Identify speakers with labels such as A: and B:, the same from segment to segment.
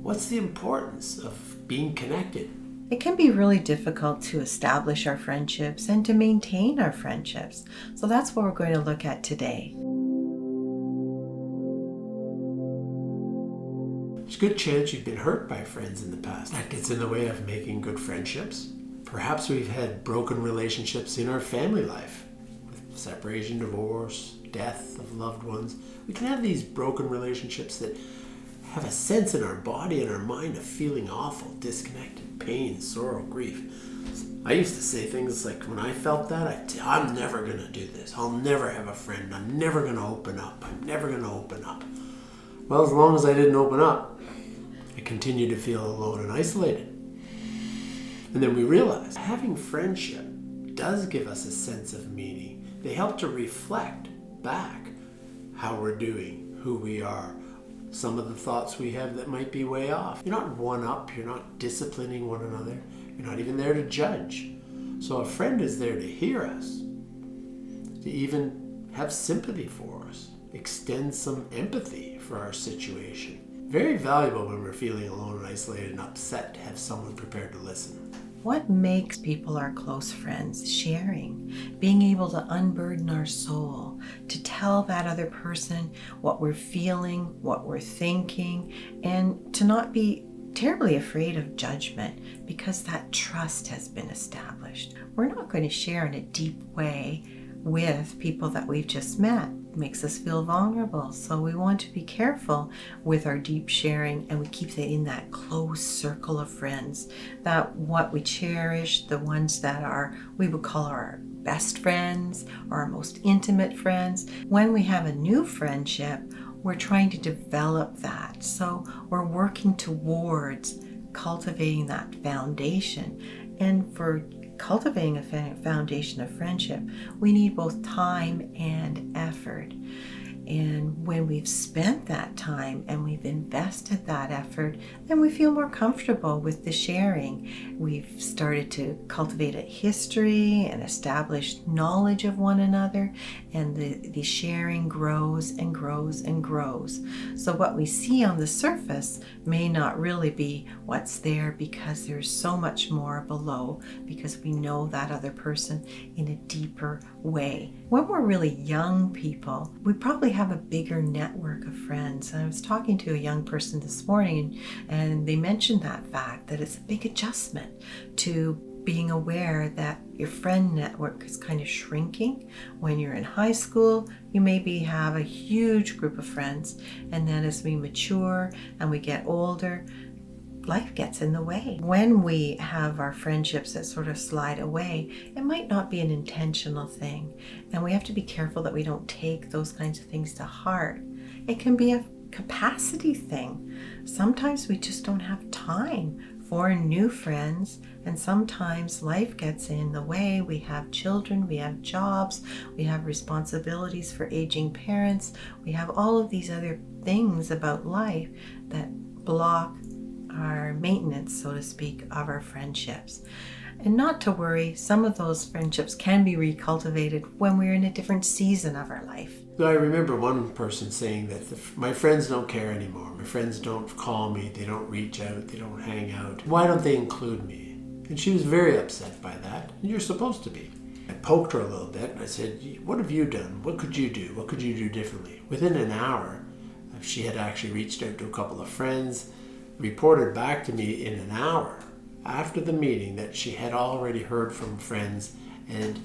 A: What's the importance of being connected?
B: It can be really difficult to establish our friendships and to maintain our friendships. So that's what we're going to look at today.
A: There's a good chance you've been hurt by friends in the past. That gets in the way of making good friendships. Perhaps we've had broken relationships in our family life, with separation, divorce, death of loved ones. We can have these broken relationships that have a sense in our body and our mind of feeling awful, disconnected, pain, sorrow, grief. I used to say things like, when I felt that, I'm never going to do this. I'll never have a friend. I'm never going to open up. I'm never going to open up. Well, as long as I didn't open up, I continued to feel alone and isolated. And then we realized having friendship does give us a sense of meaning. They help to reflect back how we're doing, who we are, some of the thoughts we have that might be way off. You're not one up, you're not disciplining one another, you're not even there to judge. So a friend is there to hear us, to even have sympathy for us, extend some empathy for our situation. Very valuable when we're feeling alone and isolated and upset to have someone prepared to listen.
B: What makes people our close friends? Sharing, being able to unburden our soul, to tell that other person what we're feeling, what we're thinking, and to not be terribly afraid of judgment because that trust has been established. We're not going to share in a deep way with people that we've just met. It makes us feel vulnerable. So we want to be careful with our deep sharing, and we keep it in that close circle of friends, that what we cherish, the ones that are, we would call our best friends or our most intimate friends. When we have a new friendship, we're trying to develop that. So we're working towards cultivating that foundation. And for cultivating a foundation of friendship, we need both time and effort. And when we've spent that time and we've invested that effort, then we feel more comfortable with the sharing. We've started to cultivate a history and establish knowledge of one another, and the sharing grows and grows and grows. So what we see on the surface may not really be what's there, because there's so much more below, because we know that other person in a deeper way. When we're really young people, we probably have a bigger network of friends. I was talking to a young person this morning, and they mentioned that fact, that it's a big adjustment to being aware that your friend network is kind of shrinking. When you're in high school, you maybe have a huge group of friends, and then as we mature and we get older, life gets in the way. When we have our friendships that sort of slide away, it might not be an intentional thing, and we have to be careful that we don't take those kinds of things to heart. It can be a capacity thing. Sometimes we just don't have time for new friends, and sometimes life gets in the way. We have children, we have jobs, we have responsibilities for aging parents, we have all of these other things about life that block our maintenance, so to speak, of our friendships. And not to worry, some of those friendships can be recultivated when we're in a different season of our life.
A: So I remember one person saying that my friends don't care anymore. My friends don't call me, they don't reach out, they don't hang out. Why don't they include me? And she was very upset by that. And you're supposed to be. I poked her a little bit and I said, what have you done? What could you do? What could you do differently? Within an hour, she had actually reached out to a couple of friends, reported back to me in an hour after the meeting that she had already heard from friends, and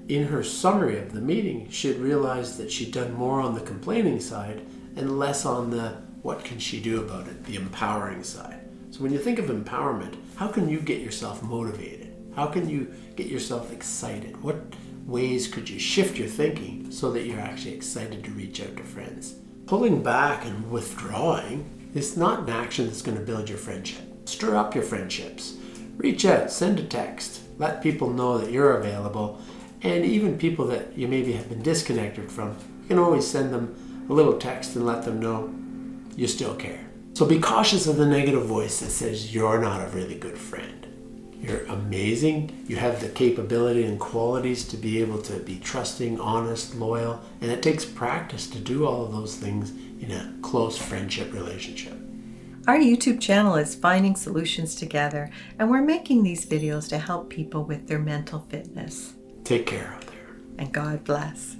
A: in her summary of the meeting, she had realized that she'd done more on the complaining side and less on the what can she do about it, the empowering side. So when you think of empowerment, how can you get yourself motivated? How can you get yourself excited? What ways could you shift your thinking so that you're actually excited to reach out to friends? Pulling back and withdrawing is not an action that's going to build your friendship. Stir up your friendships. Reach out, send a text, let people know that you're available, and even people that you maybe have been disconnected from, you can always send them a little text and let them know you still care. So be cautious of the negative voice that says you're not a really good friend. You're amazing. You have the capability and qualities to be able to be trusting, honest, loyal, and it takes practice to do all of those things in a close friendship relationship.
B: Our YouTube channel is Finding Solutions Together, and we're making these videos to help people with their mental fitness.
A: Take care out there.
B: And God bless.